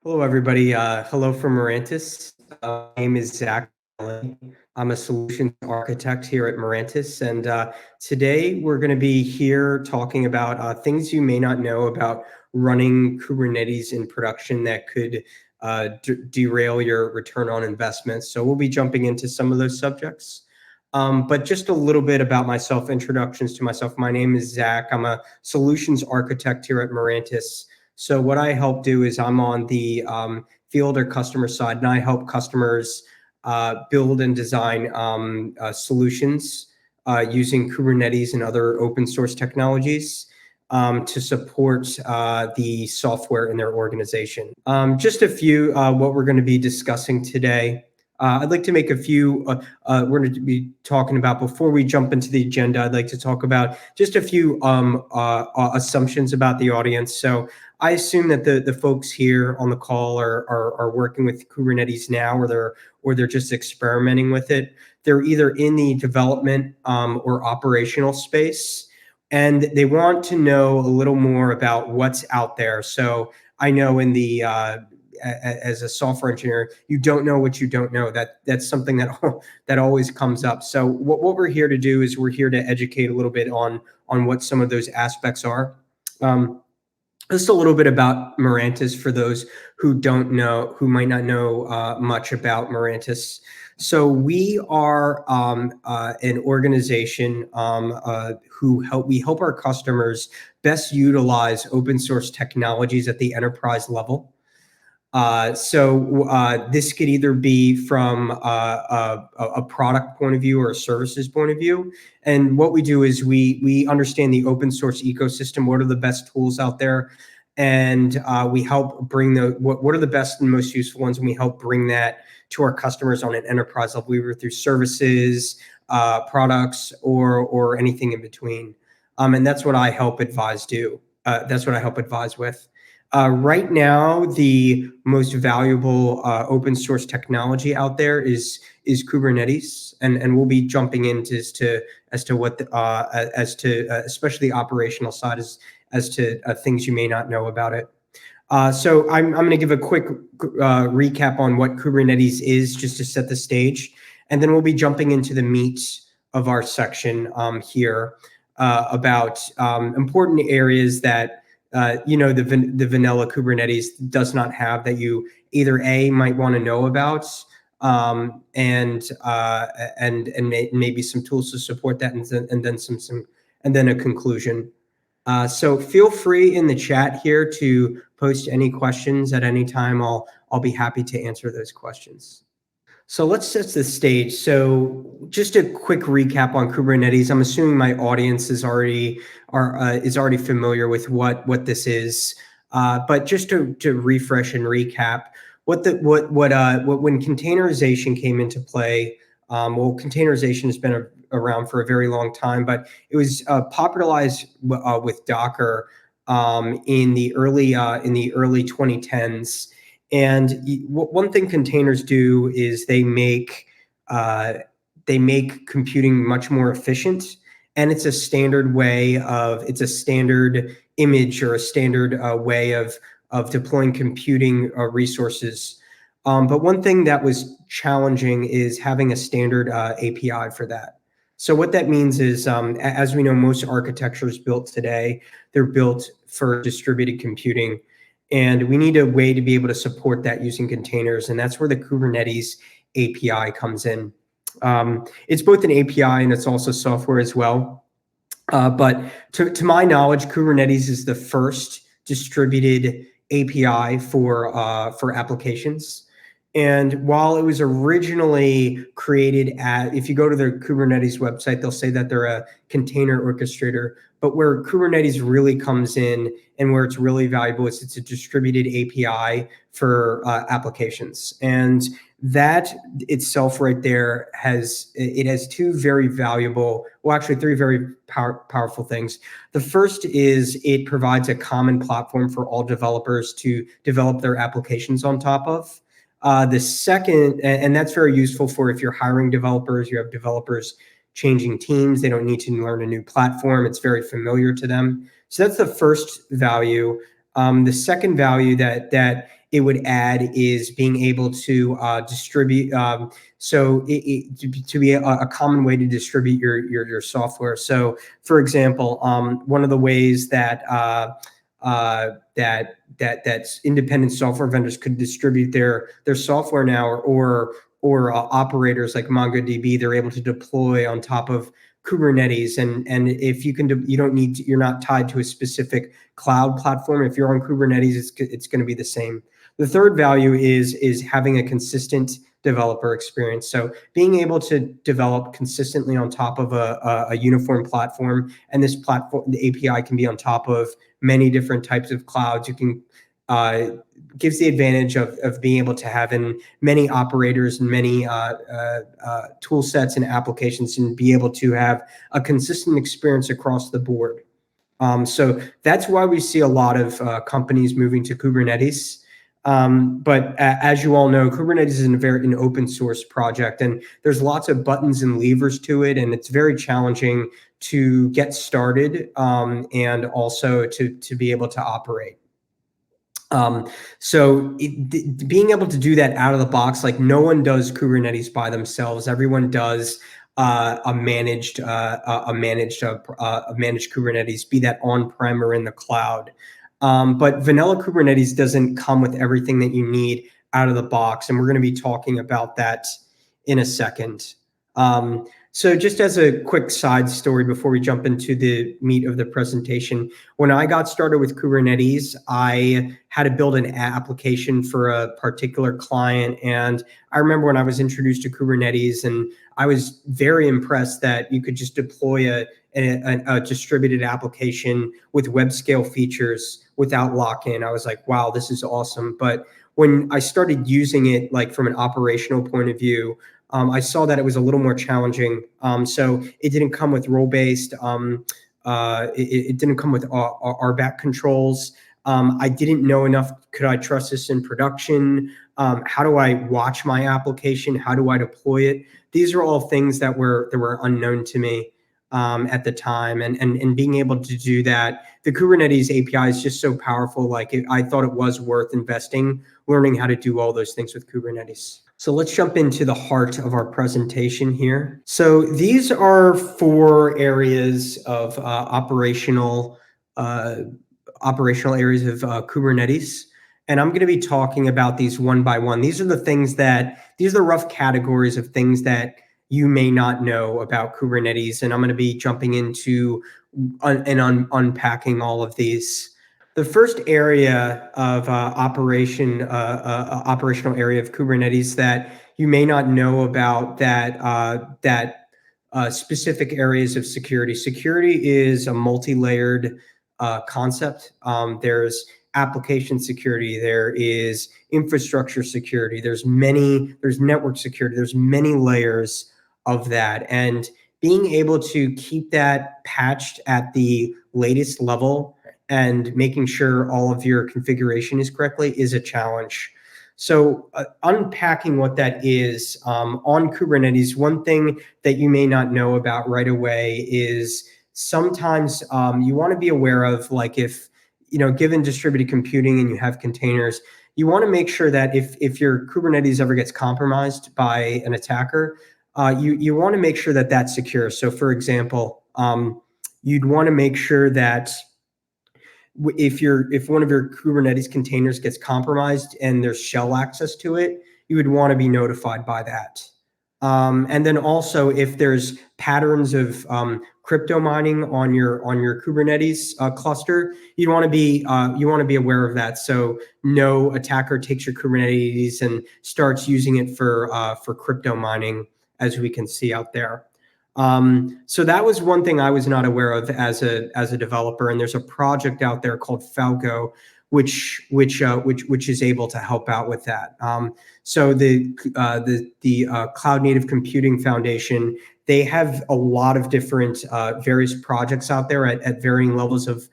Hello, everybody. Hello from Mirantis. My name is Zach. I'm a solutions architect here at Mirantis, and today we're going to be here talking about things you may not know about running Kubernetes in production that could derail your return on investments. So we'll be jumping into some of those subjects. But just a little bit about myself, introductions to myself. My name is Zach. I'm a solutions architect here at Mirantis. So what I help do is I'm on the field or customer side, and I help customers build and design solutions using Kubernetes and other open source technologies to support the software in their organization. Just a few what we're going to be discussing today. I'd like to make a few, we're going to be talking about, before we jump into the agenda, I'd like to talk about just a few assumptions about the audience. So I assume that the folks here on the call are working with Kubernetes now, or they're just experimenting with it. They're either in the development or operational space, and they want to know a little more about what's out there. So I know in the as a software engineer, you don't know what you don't know. That's something that always comes up. So what we're here to do is we're here to educate a little bit on what some of those aspects are. Just a little bit about Mirantis for those who don't know, who might not know much about Mirantis. So we are an organization we help our customers best utilize open source technologies at the enterprise level. This could either be from a product point of view or a services point of view. And what we do is we understand the open source ecosystem. What are the best tools out there? And we help bring what are the best and most useful ones, and we help bring that to our customers on an enterprise level, either through services, products, or anything in between. And that's what I help advise do. That's what I help advise with. Right now, the most valuable open source technology out there is Kubernetes, and we'll be jumping into as to what especially the operational side as to things you may not know about it. So I'm going to give a quick recap on what Kubernetes is, just to set the stage, and then we'll be jumping into the meat of our section here about important areas that the vanilla Kubernetes does not have, that you either might want to know about, and maybe some tools to support that, and then a conclusion. So feel free in the chat here to post any questions at any time. I'll be happy to answer those questions. So let's set the stage. So just a quick recap on Kubernetes. I'm assuming my audience is already familiar with what this is. But just to refresh and recap, when containerization came into play, containerization has been around for a very long time, but it was popularized with Docker in the early 2010s. And one thing containers do is they make computing much more efficient, and it's a standard image or a standard way of deploying computing resources. But one thing that was challenging is having a standard API for that. So what that means is, as we know, most architectures built today, they're built for distributed computing. And we need a way to be able to support that using containers. And that's where the Kubernetes API comes in. It's both an API and it's also software as well. But to my knowledge, Kubernetes is the first distributed API for applications. And while it was originally created if you go to the Kubernetes website, they'll say that they're a container orchestrator. But where Kubernetes really comes in and where it's really valuable is it's a distributed API for applications. And that itself right there has two very valuable, three very powerful things. The first is it provides a common platform for all developers to develop their applications on top of. The second, and that's very useful for if you're hiring developers, you have developers changing teams, they don't need to learn a new platform, it's very familiar to them. So that's the first value. The second value that it would add is being able to distribute. To be a common way to distribute your software. So, for example, one of the ways that independent software vendors could distribute their software now, or operators like MongoDB, they're able to deploy on top of Kubernetes, and if you can, you're not tied to a specific cloud platform. If you're on Kubernetes, it's going to be the same. The third value is having a consistent developer experience. So being able to develop consistently on top of a uniform platform, and this platform, the API can be on top of many different types of clouds. You can gives the advantage of being able to have in many operators and many tool sets and applications, and be able to have a consistent experience across the board. So that's why we see a lot of companies moving to Kubernetes. But as you all know, Kubernetes is an open source project, and there's lots of buttons and levers to it, and it's very challenging to get started, and also to be able to operate. Being able to do that out of the box, like no one does Kubernetes by themselves. Everyone does a managed Kubernetes, be that on-prem or in the cloud. But vanilla Kubernetes doesn't come with everything that you need out of the box, and we're going to be talking about that in a second. So just as a quick side story before we jump into the meat of the presentation, when I got started with Kubernetes, I had to build an application for a particular client. And I remember when I was introduced to Kubernetes, and I was very impressed that you could just deploy a distributed application with web scale features without lock-in. I was like, wow, this is awesome. But when I started using it, like from an operational point of view, I saw that it was a little more challenging. So it didn't come with role-based. It didn't come with RBAC controls. I didn't know enough. Could I trust this in production? How do I watch my application? How do I deploy it? These are all things that were unknown to me at the time. And being able to do that, the Kubernetes API is just so powerful. I thought it was worth investing, learning how to do all those things with Kubernetes. So let's jump into the heart of our presentation here. So these are 4 areas of operational areas of Kubernetes. And I'm going to be talking about these one by one. These are the rough categories of things that you may not know about Kubernetes. And I'm going to be jumping into unpacking all of these. The first area of operational area of Kubernetes that you may not know about, that specific areas of security. Security is a multi-layered concept. There's application security, there is infrastructure security, there's network security, there's many layers of that. And being able to keep that patched at the latest level and making sure all of your configuration is correctly is a challenge. So unpacking what that is on Kubernetes, one thing that you may not know about right away is sometimes you want to be aware of, like, if, given distributed computing and you have containers, you want to make sure that if your Kubernetes ever gets compromised by an attacker, you want to make sure that that's secure. So for example, you'd want to make sure that if one of your Kubernetes containers gets compromised and there's shell access to it, you would want to be notified by that. And then also, if there's patterns of crypto mining on your Kubernetes cluster, you want to be aware of that. So no attacker takes your Kubernetes and starts using it for crypto mining, as we can see out there. So that was one thing I was not aware of as a developer. And there's a project out there called Falco, which is able to help out with that. So the Cloud Native Computing Foundation, they have a lot of different various projects out there at varying levels of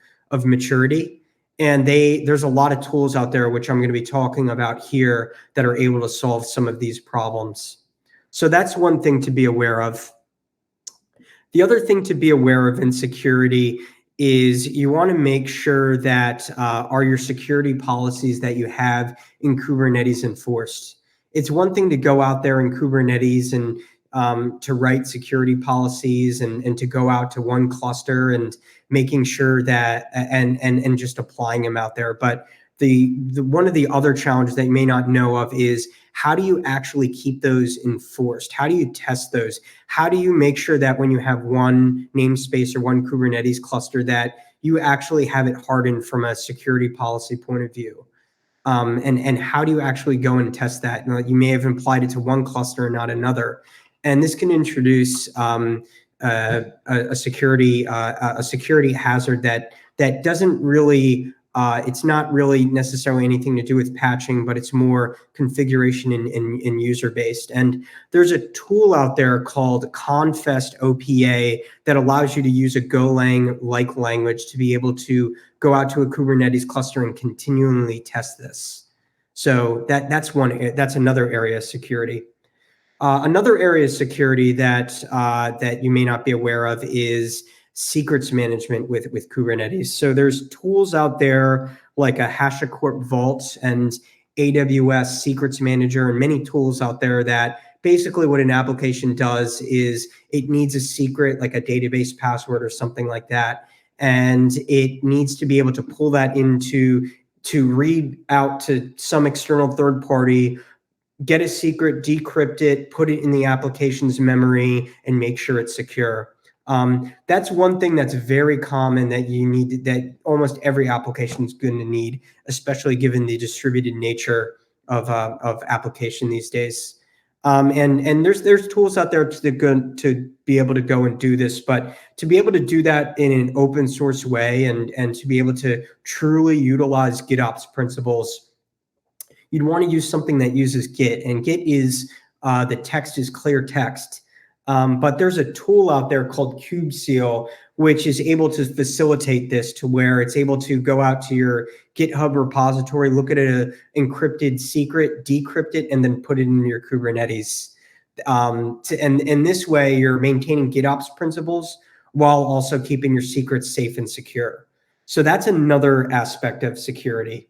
maturity. And there's a lot of tools out there, which I'm going to be talking about here, that are able to solve some of these problems. So that's one thing to be aware of. The other thing to be aware of in security is you want to make sure that are your security policies that you have in Kubernetes enforced. It's one thing to go out there in Kubernetes and to write security policies and to go out to one cluster and making sure that and just applying them out there. But the one of the other challenges that you may not know of is how do you actually keep those enforced? How do you test those? How do you make sure that when you have one namespace or one Kubernetes cluster that you actually have it hardened from a security policy point of view? And how do you actually go and test that? You may have applied it to one cluster and not another, and this can introduce a security hazard that doesn't really. It's not really necessarily anything to do with patching, but it's more configuration and user based. And there's a tool out there called Confest OPA that allows you to use a Golang-like language to be able to go out to a Kubernetes cluster and continually test this. So that's another area of security. Another area of security that you may not be aware of is secrets management with Kubernetes. So there's tools out there like a HashiCorp Vault and AWS Secrets Manager and many tools out there that basically what an application does is it needs a secret like a database password or something like that. And it needs to be able to pull that to read out to some external third party, get a secret, decrypt it, put it in the application's memory, and make sure it's secure. That's one thing that's very common that almost every application is going to need, especially given the distributed nature of application these days. And there's tools out there to be able to go and do this, but to be able to do that in an open source way and to be able to truly utilize GitOps principles, you'd want to use something that uses Git, and Git is the text is clear text. But there's a tool out there called kubectl, which is able to facilitate this to where it's able to go out to your GitHub repository, look at an encrypted secret, decrypt it, and then put it in your Kubernetes. And this way, you're maintaining GitOps principles while also keeping your secrets safe and secure. So that's another aspect of security.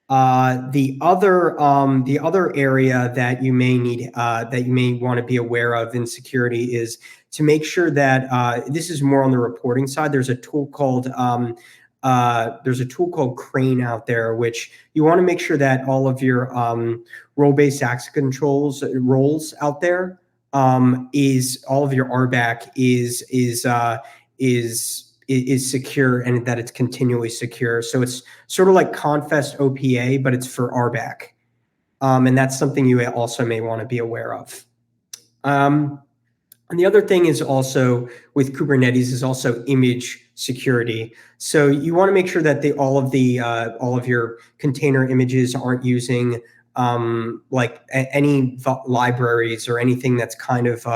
The other area that you may need that you may want to be aware of in security is to make sure that this is more on the reporting side. There's a tool called Crane out there, which you want to make sure that all of your role-based access controls roles out there is all of your RBAC is secure and that it's continually secure. So it's sort of like Confest OPA, but it's for RBAC. And that's something you also may want to be aware of. And the other thing is also with Kubernetes is also image security. So you want to make sure that all of your container images aren't using like any libraries or anything that's kind of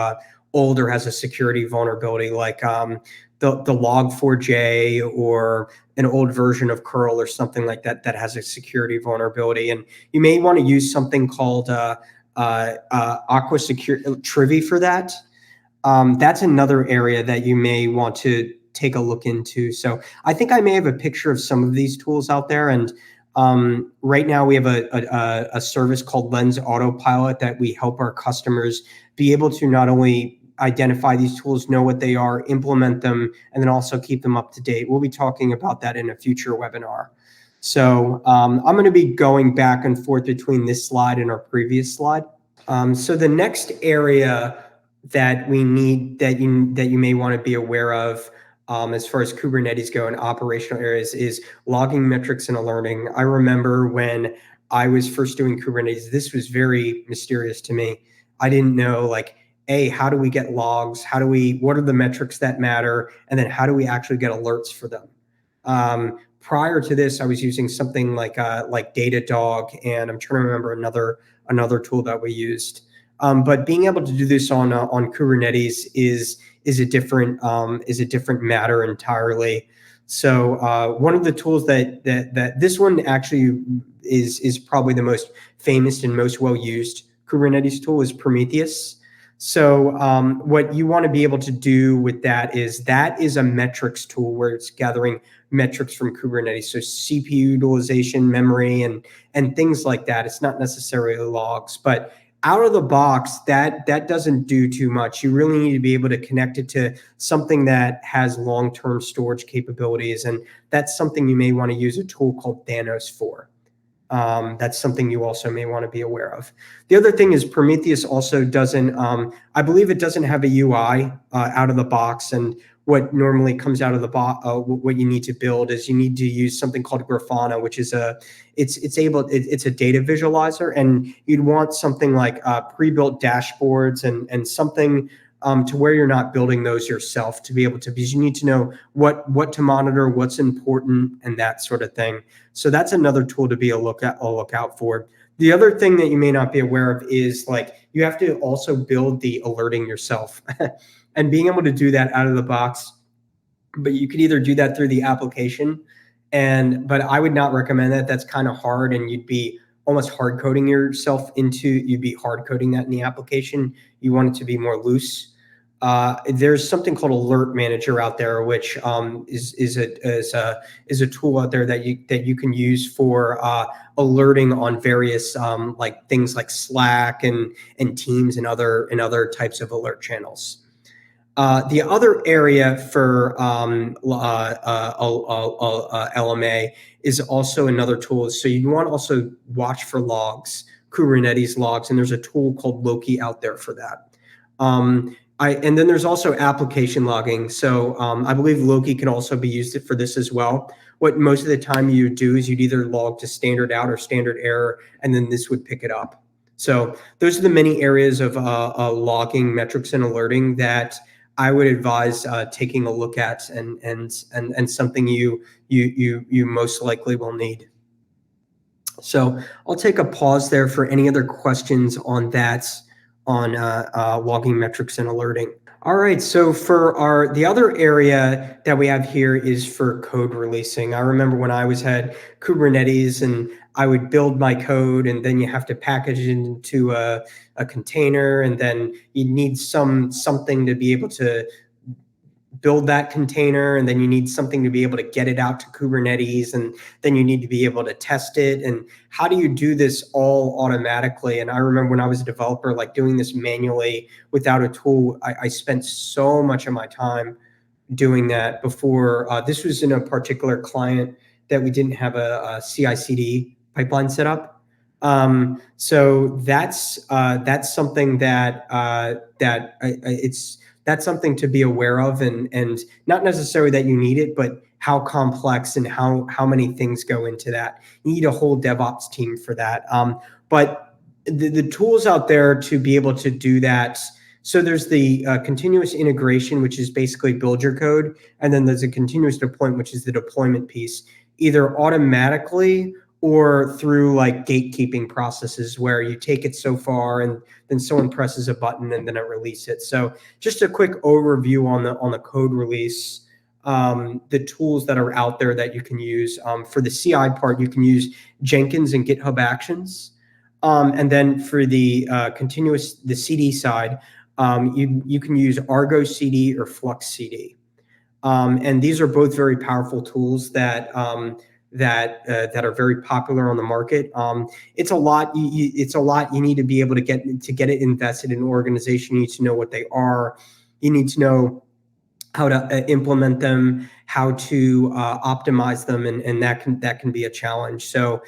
old or has a security vulnerability, like the log4j or an old version of curl or something like that that has a security vulnerability. And you may want to use something called Aqua Secure Trivy for that. That's another area that you may want to take a look into. So I think I may have a picture of some of these tools out there. And right now we have a service called Lens Autopilot that we help our customers be able to not only identify these tools, know what they are, implement them, and then also keep them up to date. We'll be talking about that in a future webinar. So I'm going to be going back and forth between this slide and our previous slide. So the next area that we need that you may want to be aware of as far as Kubernetes go and operational areas is logging metrics and alerting. I remember when I was first doing Kubernetes, this was very mysterious to me. I didn't know, like, how do we get logs? What are the metrics that matter? And then how do we actually get alerts for them? Prior to this, I was using something like Datadog, and I'm trying to remember another tool that we used. But being able to do this on Kubernetes is a different matter entirely. So one of the tools that this one actually is probably the most famous and most well used Kubernetes tool is Prometheus. So what you want to be able to do with that is a metrics tool where it's gathering metrics from Kubernetes. So CPU utilization, memory, and things like that. It's not necessarily logs, but out of the box, that doesn't do too much. You really need to be able to connect it to something that has long-term storage capabilities, and that's something you may want to use a tool called Thanos for. That's something you also may want to be aware of. The other thing is Prometheus also doesn't, I believe it doesn't have a UI out of the box. And what normally comes out of the box, what you need to build is you need to use something called Grafana, which is it's a data visualizer, and you'd want something like pre-built dashboards and something to where you're not building those yourself to be able to, because you need to know what to monitor, what's important, and that sort of thing. So that's another tool to be a look out for. The other thing that you may not be aware of is like you have to also build the alerting yourself and being able to do that out of the box. But you could either do that through the application, but I would not recommend that. That's kind of hard, and you'd be almost hard coding yourself you'd be hard coding that in the application. You want it to be more loose. There's something called Alert Manager out there, which is a tool out there that you can use for alerting on various like things like Slack and Teams and other types of alert channels. The other area for LMA is also another tool. So you want to also watch for logs, Kubernetes logs, and there's a tool called Loki out there for that. And then there's also application logging. So I believe Loki can also be used for this as well. What most of the time you do is you'd either log to standard out or standard error, and then this would pick it up. So those are the many areas of logging, metrics, and alerting that I would advise taking a look at, and something you most likely will need. So I'll take a pause there for any other questions on that, on logging, metrics, and alerting. All right, so for the other area that we have here is for code releasing. I remember when I had Kubernetes and I would build my code, and then you have to package it into a container, and then you need something to be able to build that container, and then you need something to be able to get it out to Kubernetes, and then you need to be able to test it. And how do you do this all automatically? And I remember when I was a developer, like doing this manually without a tool, I spent so much of my time doing that before. This was in a particular client that we didn't have a CI/CD pipeline set up. So that's something that's something to be aware of, and not necessarily that you need it, but how complex and how many things go into that. You need a whole DevOps team for that. But the tools out there to be able to do that. So there's the continuous integration, which is basically build your code, and then there's a continuous deployment, which is the deployment piece, either automatically or through like gatekeeping processes where you take it so far and then someone presses a button and then it releases it. So just a quick overview on the code release, the tools that are out there that you can use. For the CI part, you can use Jenkins and GitHub Actions. And then for the the CD side, you can use Argo CD or Flux CD. And these are both very powerful tools that are very popular on the market. It's a lot. It's a lot. You need to be able to get it invested in an organization. You need to know what they are. You need to know how to implement them, how to optimize them, and that can be a challenge. So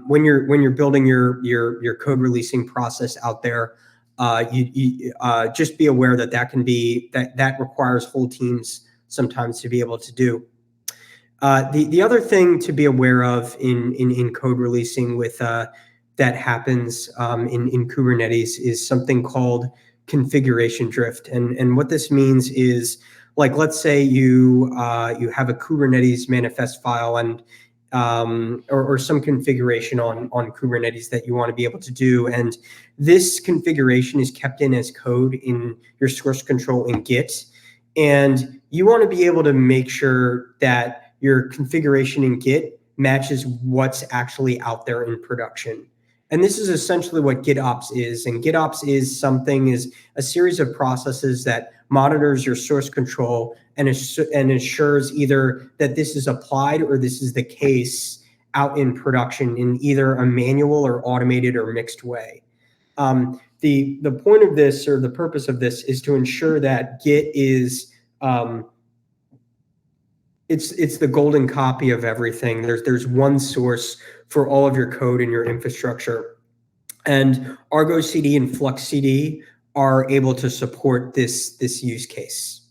when you're building your code releasing process out there, you just be aware that requires whole teams sometimes to be able to do. The other thing to be aware of in code releasing with that happens in Kubernetes is something called configuration drift, and what this means is, like, let's say you have a Kubernetes manifest file and or some configuration on Kubernetes that you want to be able to do, and this configuration is kept in as code in your source control in Git, and you want to be able to make sure that your configuration in Git matches what's actually out there in production. And this is essentially what GitOps is. And GitOps is a series of processes that monitors your source control and ensures either that this is applied or this is the case out in production in either a manual or automated or mixed way. The point of this, or the purpose of this, is to ensure that Git is it's the golden copy of everything. There's one source for all of your code and your infrastructure, and Argo CD and Flux CD are able to support this use case.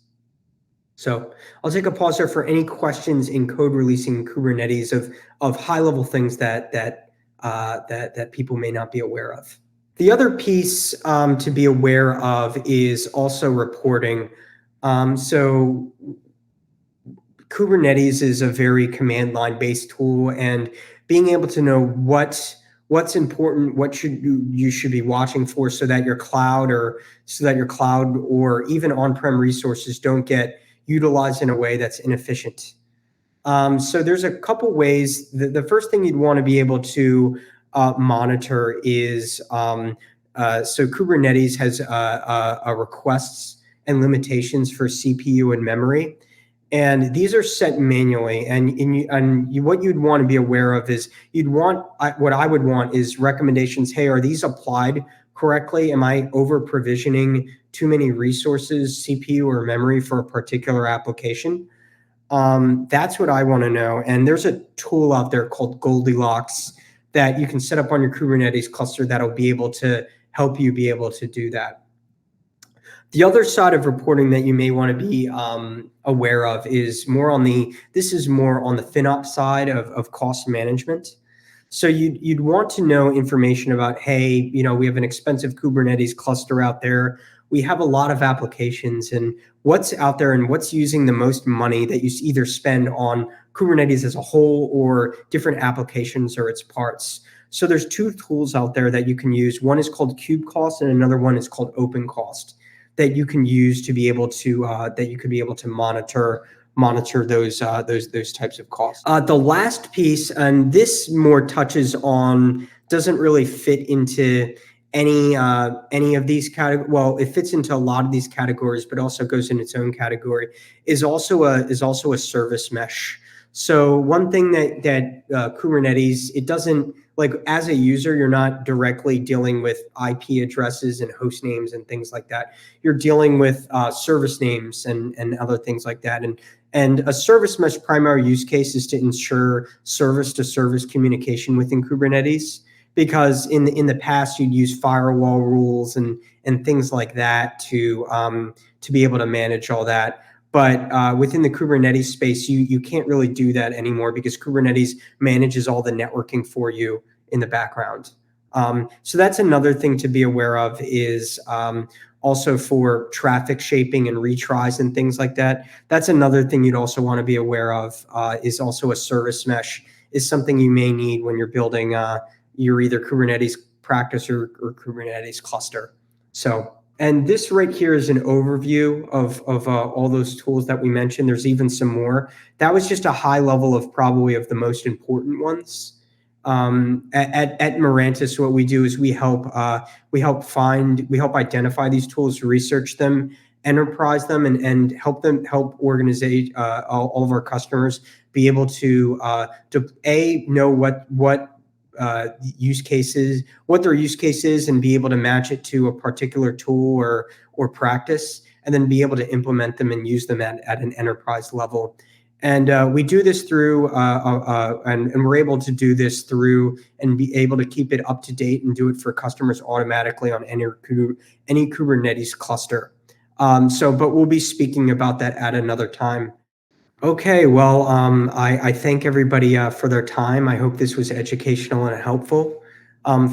So I'll take a pause there for any questions in code releasing Kubernetes of high level things that people may not be aware of. The other piece to be aware of is also reporting. So Kubernetes is a very command line based tool, and being able to know what's important, what you should be watching for, so that your cloud or even on-prem resources don't get utilized in a way that's inefficient. So there's a couple ways. The first thing you'd want to be able to monitor is so Kubernetes has requests and limitations for CPU and memory. And these are set manually, what you'd want to be aware of is what I would want is recommendations. Hey, are these applied correctly? Am I over provisioning too many resources, CPU or memory, for a particular application? That's what I want to know. And there's a tool out there called Goldilocks that you can set up on your Kubernetes cluster that'll be able to help you be able to do that. The other side of reporting that you may want to be aware of is more on the FinOps side of cost management. So you'd want to know information about, hey, we have an expensive Kubernetes cluster out there. We have a lot of applications, and what's out there and what's using the most money that you either spend on Kubernetes as a whole or different applications or its parts. So there's two tools out there that you can use. One is called KubeCost, and another one is called OpenCost, that you can use to be able to monitor those types of costs. The last piece, and this more doesn't really fit into any of these categories. Well, it fits into a lot of these categories, but also goes in its own category, is also a service mesh. So one thing that Kubernetes, it doesn't, like, as a user, you're not directly dealing with IP addresses and host names and things like that. You're dealing with service names and other things like that. And a service mesh primary use case is to ensure service to service communication within Kubernetes, because in the past you'd use firewall rules and things like that to be able to manage all that. But within the Kubernetes space, you can't really do that anymore, because Kubernetes manages all the networking for you in the background. So that's another thing to be aware of, is also for traffic shaping and retries and things like that. That's another thing you'd also want to be aware of, is also a service mesh is something you may need when you're building your either Kubernetes practice or Kubernetes cluster. So. And this right here is an overview of all those tools that we mentioned. There's even some more. That was just a high level of probably of the most important ones. At Mirantis, what we do is we help identify these tools, research them, enterprise them, and help organize all of our customers be able to know what use cases, what their use case is, and be able to match it to a particular tool or practice, and then be able to implement them and use them at an enterprise level. And we do this through, and we're able to do this through and be able to keep it up to date and do it for customers automatically on any Kubernetes cluster. But we'll be speaking about that at another time. Okay, well, I thank everybody for their time. I hope this was educational and helpful.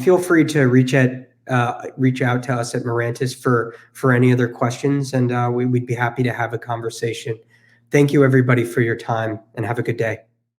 Feel free to reach out to us at Mirantis for any other questions, and we'd be happy to have a conversation. Thank you, everybody, for your time, and have a good day.